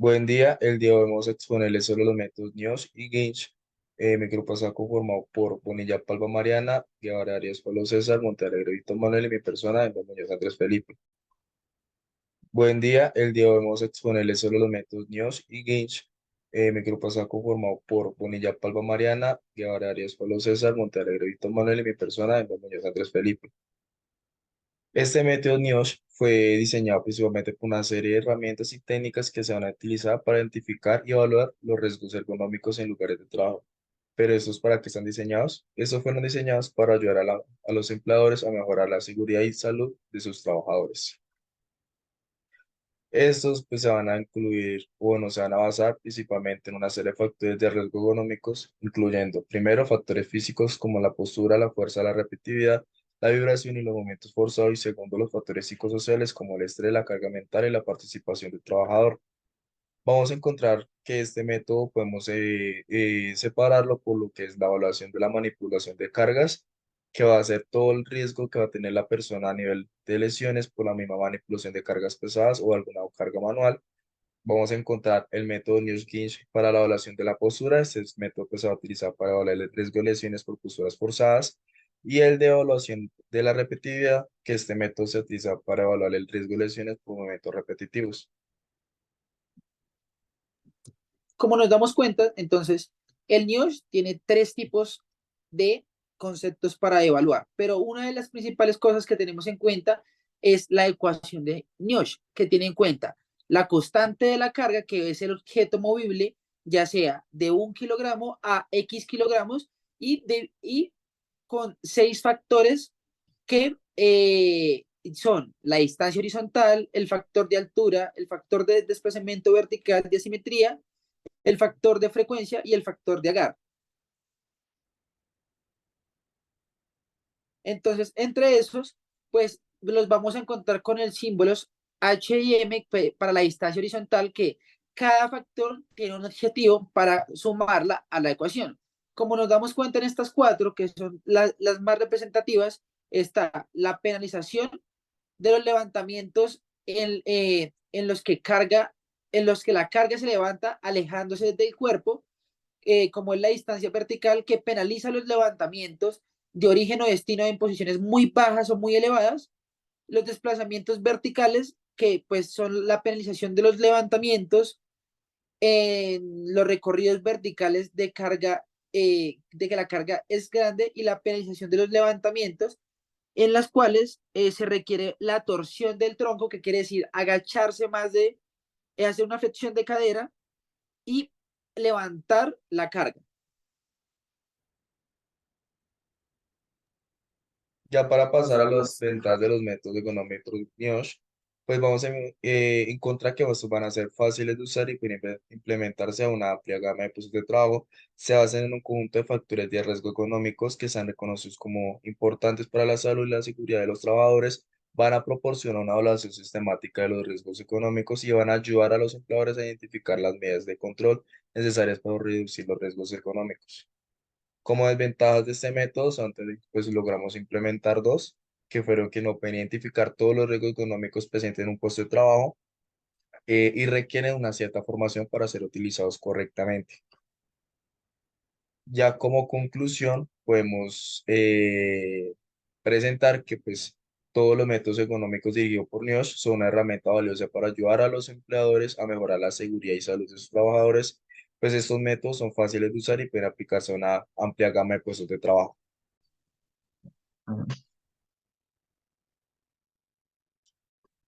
Buen día, el día de hoy vamos a exponerles sobre los métodos Niosh y Ginch. Mi grupo está conformado por Bonilla Palma Mariana, Guevara Arias Pablo César, Montalegre Víctor Manuel y mi persona, Endo Muñoz Andrés Felipe. Buen día, el día de hoy vamos a exponerles sobre los métodos Niosh y Ginch. Mi grupo está conformado por Bonilla Palma Mariana, Guevara Arias Pablo César, Montalegre Víctor Manuel y mi persona, Endo Muñoz Andrés Felipe. Este método NIOSH fue diseñado principalmente por una serie de herramientas y técnicas que se van a utilizar para identificar y evaluar los riesgos ergonómicos en lugares de trabajo. Pero ¿estos para qué están diseñados? Estos fueron diseñados para ayudar a los empleadores a mejorar la seguridad y salud de sus trabajadores. Estos pues se van a incluir, o bueno, se van a basar principalmente en una serie de factores de riesgo ergonómicos, incluyendo primero factores físicos como la postura, la fuerza, la repetitividad, la vibración y los movimientos forzados, y segundo los factores psicosociales como el estrés, la carga mental y la participación del trabajador. Vamos a encontrar que este método podemos separarlo por lo que es la evaluación de la manipulación de cargas, que va a ser todo el riesgo que va a tener la persona a nivel de lesiones por la misma manipulación de cargas pesadas o alguna carga manual. Vamos a encontrar el método Newski para la evaluación de la postura. Este es método que se va a utilizar para evaluar el riesgo de lesiones por posturas forzadas. Y el de evaluación de la repetitividad, que este método se utiliza para evaluar el riesgo de lesiones por movimientos repetitivos. Como nos damos cuenta, entonces, el NIOSH tiene tres tipos de conceptos para evaluar, pero una de las principales cosas que tenemos en cuenta es la ecuación de NIOSH, que tiene en cuenta la constante de la carga, que es el objeto movible, ya sea de 1 kilogramo a X kilogramos, y con 6 factores que son la distancia horizontal, el factor de altura, el factor de desplazamiento vertical de asimetría, el factor de frecuencia y el factor de agarre. Entonces, entre esos, pues los vamos a encontrar con el símbolos H y M para la distancia horizontal, que cada factor tiene un objetivo para sumarla a la ecuación. Como nos damos cuenta en estas cuatro, que son las más representativas, está la penalización de los levantamientos en los que la carga se levanta alejándose del cuerpo, como es la distancia vertical, que penaliza los levantamientos de origen o destino en posiciones muy bajas o muy elevadas. Los desplazamientos verticales, que pues son la penalización de los levantamientos en los recorridos verticales de carga, de que la carga es grande, y la penalización de los levantamientos en las cuales se requiere la torsión del tronco, que quiere decir agacharse más de, hacer una flexión de cadera y levantar la carga. Ya para pasar a las ventajas de los métodos económicos NIOSH, pues vamos a encontrar que estos van a ser fáciles de usar y pueden implementarse a una amplia gama de puestos de trabajo. Se basan en un conjunto de factores de riesgo económicos que sean reconocidos como importantes para la salud y la seguridad de los trabajadores. Van a proporcionar una evaluación sistemática de los riesgos económicos y van a ayudar a los empleadores a identificar las medidas de control necesarias para reducir los riesgos económicos. Como desventajas de este método, pues logramos implementar dos, que fueron que no pueden identificar todos los riesgos económicos presentes en un puesto de trabajo, y requieren una cierta formación para ser utilizados correctamente. Ya como conclusión, podemos presentar que pues todos los métodos económicos dirigidos por NIOSH son una herramienta valiosa para ayudar a los empleadores a mejorar la seguridad y salud de sus trabajadores, pues estos métodos son fáciles de usar y pueden aplicarse a una amplia gama de puestos de trabajo.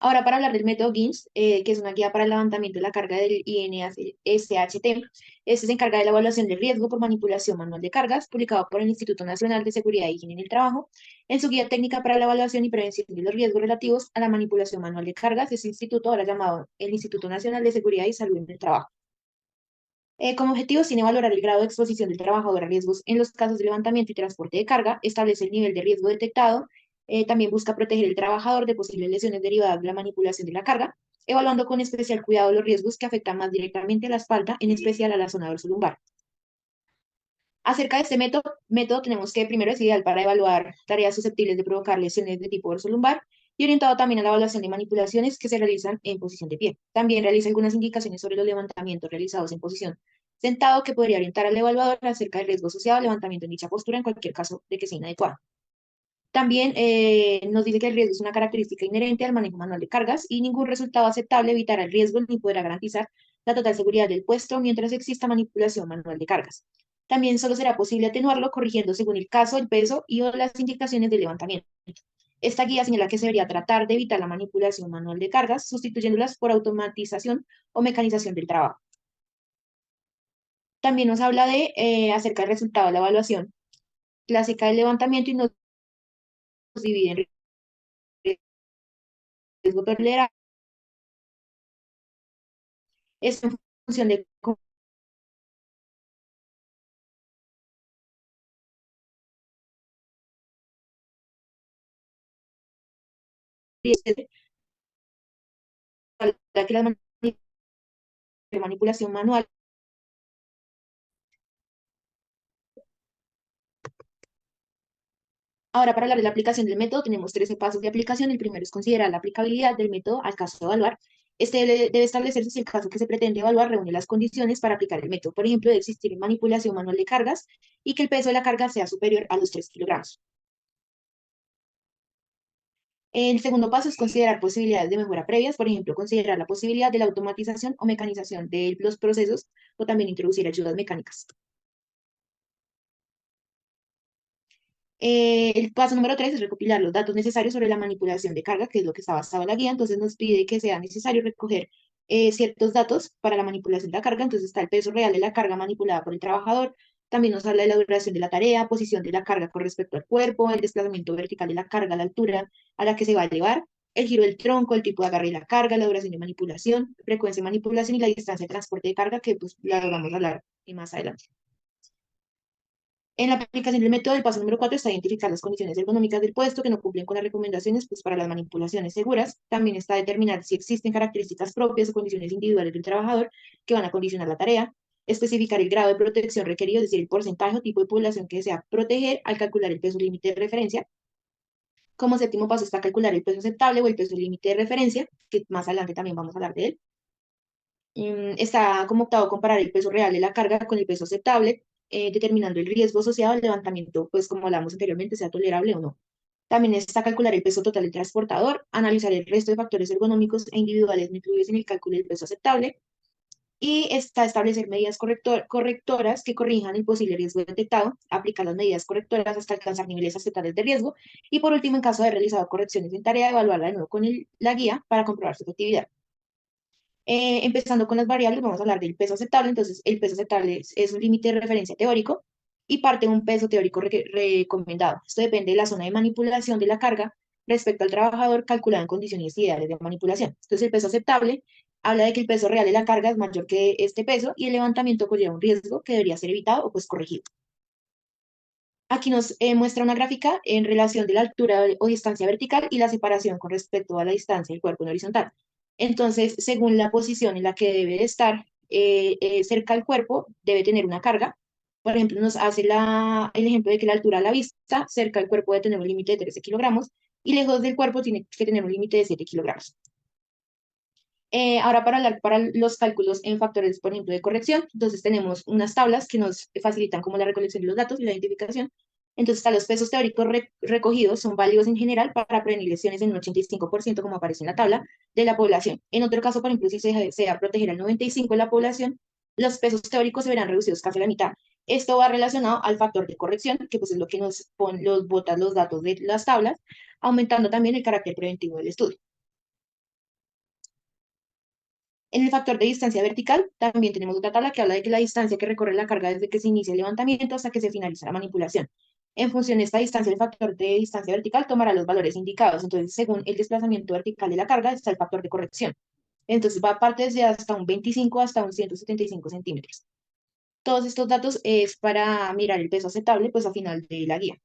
Ahora, para hablar del método GINS, que es una guía para el levantamiento de la carga del INSHT, este se encarga de la evaluación del riesgo por manipulación manual de cargas, publicado por el Instituto Nacional de Seguridad y Higiene en el Trabajo. En su guía técnica para la evaluación y prevención de los riesgos relativos a la manipulación manual de cargas, este instituto, ahora llamado el Instituto Nacional de Seguridad y Salud en el Trabajo. Como objetivo, tiene valorar el grado de exposición del trabajador a riesgos en los casos de levantamiento y transporte de carga, establece el nivel de riesgo detectado, también busca proteger el trabajador de posibles lesiones derivadas de la manipulación de la carga, evaluando con especial cuidado los riesgos que afectan más directamente a la espalda, en especial a la zona dorsolumbar. Acerca de este método tenemos que primero es ideal para evaluar tareas susceptibles de provocar lesiones de tipo dorsolumbar, y orientado también a la evaluación de manipulaciones que se realizan en posición de pie. También realiza algunas indicaciones sobre los levantamientos realizados en posición sentado que podría orientar al evaluador acerca del riesgo asociado al levantamiento en dicha postura en cualquier caso de que sea inadecuado. También nos dice que el riesgo es una característica inherente al manejo manual de cargas y ningún resultado aceptable evitará el riesgo ni podrá garantizar la total seguridad del puesto mientras exista manipulación manual de cargas. También solo será posible atenuarlo corrigiendo según el caso, el peso y o las indicaciones de levantamiento. Esta guía señala que se debería tratar de evitar la manipulación manual de cargas, sustituyéndolas por automatización o mecanización del trabajo. También nos habla de acerca del resultado de la evaluación clásica del levantamiento y nos divide en riesgo tolerable. Es en función de la que la manipulación manual. Ahora, para hablar de la aplicación del método, tenemos 13 pasos de aplicación. El primero es considerar la aplicabilidad del método al caso de evaluar. Este debe establecerse si el caso que se pretende evaluar reúne las condiciones para aplicar el método. Por ejemplo, debe existir manipulación manual de cargas y que el peso de la carga sea superior a los 3 kilogramos. El segundo paso es considerar posibilidades de mejora previas, por ejemplo, considerar la posibilidad de la automatización o mecanización de los procesos o también introducir ayudas mecánicas. El paso número 3 es recopilar los datos necesarios sobre la manipulación de carga, que es lo que está basado en la guía. Entonces nos pide que sea necesario recoger ciertos datos para la manipulación de la carga. Entonces está el peso real de la carga manipulada por el trabajador. También nos habla de la duración de la tarea, posición de la carga con respecto al cuerpo, el desplazamiento vertical de la carga, la altura a la que se va a elevar, el giro del tronco, el tipo de agarre de la carga, la duración de manipulación, frecuencia de manipulación y la distancia de transporte de carga, que pues la vamos a hablar más adelante. En la aplicación del método, el paso número 4 está identificar las condiciones ergonómicas del puesto que no cumplen con las recomendaciones pues, para las manipulaciones seguras. También está determinar si existen características propias o condiciones individuales del trabajador que van a condicionar la tarea. Especificar el grado de protección requerido, es decir, el porcentaje o tipo de población que desea proteger al calcular el peso límite de referencia. Como séptimo paso está calcular el peso aceptable o el peso límite de referencia, que más adelante también vamos a hablar de él. Está como octavo comparar el peso real de la carga con el peso aceptable, determinando el riesgo asociado al levantamiento, pues como hablamos anteriormente, sea tolerable o no. También está calcular el peso total del transportador, analizar el resto de factores ergonómicos e individuales no incluidos en el cálculo del peso aceptable, y está establecer medidas correctoras que corrijan el posible riesgo detectado, aplicar las medidas correctoras hasta alcanzar niveles aceptables de riesgo, y por último, en caso de haber realizado correcciones en tarea, evaluarla de nuevo con la guía para comprobar su efectividad. Empezando con las variables, vamos a hablar del peso aceptable. Entonces, el peso aceptable es un límite de referencia teórico y parte de un peso teórico recomendado. Esto depende de la zona de manipulación de la carga respecto al trabajador calculado en condiciones ideales de manipulación. Entonces, el peso aceptable habla de que el peso real de la carga es mayor que este peso y el levantamiento conlleva un riesgo que debería ser evitado o pues corregido. Aquí nos muestra una gráfica en relación de la altura o distancia vertical y la separación con respecto a la distancia del cuerpo en horizontal. Entonces, según la posición en la que debe de estar cerca al cuerpo, debe tener una carga. Por ejemplo, nos hace el ejemplo de que la altura a la vista, cerca al cuerpo debe tener un límite de 13 kilogramos y lejos del cuerpo tiene que tener un límite de 7 kilogramos. Ahora para hablar para los cálculos en factores, por ejemplo, de corrección, entonces tenemos unas tablas que nos facilitan como la recolección de los datos y la identificación. Entonces están los pesos teóricos recogidos, son válidos en general para prevenir lesiones en un 85%, como aparece en la tabla, de la población. En otro caso, por ejemplo, si se desea proteger al 95% de la población, los pesos teóricos se verán reducidos casi a la mitad. Esto va relacionado al factor de corrección, que pues es lo que nos bota los datos de las tablas, aumentando también el carácter preventivo del estudio. En el factor de distancia vertical también tenemos otra tabla que habla de que la distancia que recorre la carga desde que se inicia el levantamiento hasta que se finaliza la manipulación. En función de esta distancia, el factor de distancia vertical tomará los valores indicados. Entonces, según el desplazamiento vertical de la carga, está el factor de corrección. Entonces, va a parte desde hasta un 25 hasta un 175 centímetros. Todos estos datos es para mirar el peso aceptable, pues al final de la guía.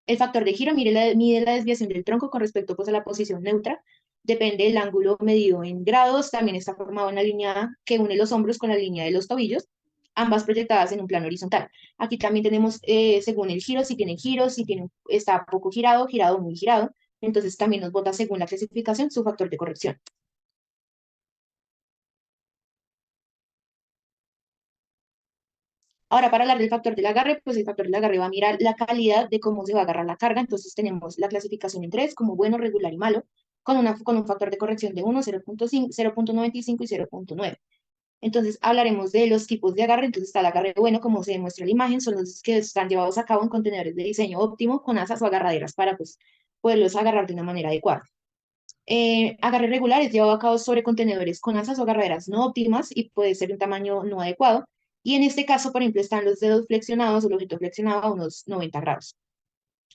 El factor de giro mide la desviación del tronco con respecto pues, a la posición neutra. Depende del ángulo medido en grados. También está formado en la línea que une los hombros con la línea de los tobillos, ambas proyectadas en un plano horizontal. Aquí también tenemos, según el giro, si tiene giro, si tiene, está poco girado, girado o muy girado. Entonces también nos bota según la clasificación su factor de corrección. Ahora, para hablar del factor del agarre, pues el factor del agarre va a mirar la calidad de cómo se va a agarrar la carga. Entonces tenemos la clasificación en tres, como bueno, regular y malo, con un factor de corrección de 1, 0.5, 0.95 y 0.9. Entonces hablaremos de los tipos de agarre. Entonces está el agarre bueno, como se demuestra en la imagen, son los que están llevados a cabo en contenedores de diseño óptimo con asas o agarraderas para pues, poderlos agarrar de una manera adecuada. Agarre regular es llevado a cabo sobre contenedores con asas o agarraderas no óptimas y puede ser un tamaño no adecuado. Y en este caso, por ejemplo, están los dedos flexionados o el objeto flexionado a unos 90 grados.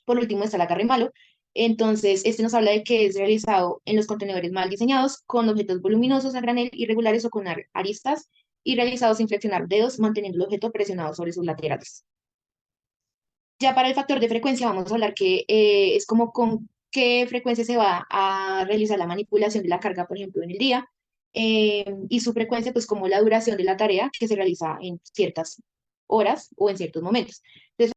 Por último está el agarre malo. Entonces, este nos habla de que es realizado en los contenedores mal diseñados, con objetos voluminosos a granel, irregulares o con aristas, y realizados sin flexionar dedos, manteniendo el objeto presionado sobre sus laterales. Ya para el factor de frecuencia vamos a hablar que es como con qué frecuencia se va a realizar la manipulación de la carga, por ejemplo, en el día, y su frecuencia, pues como la duración de la tarea que se realiza en ciertas horas o en ciertos momentos. Entonces,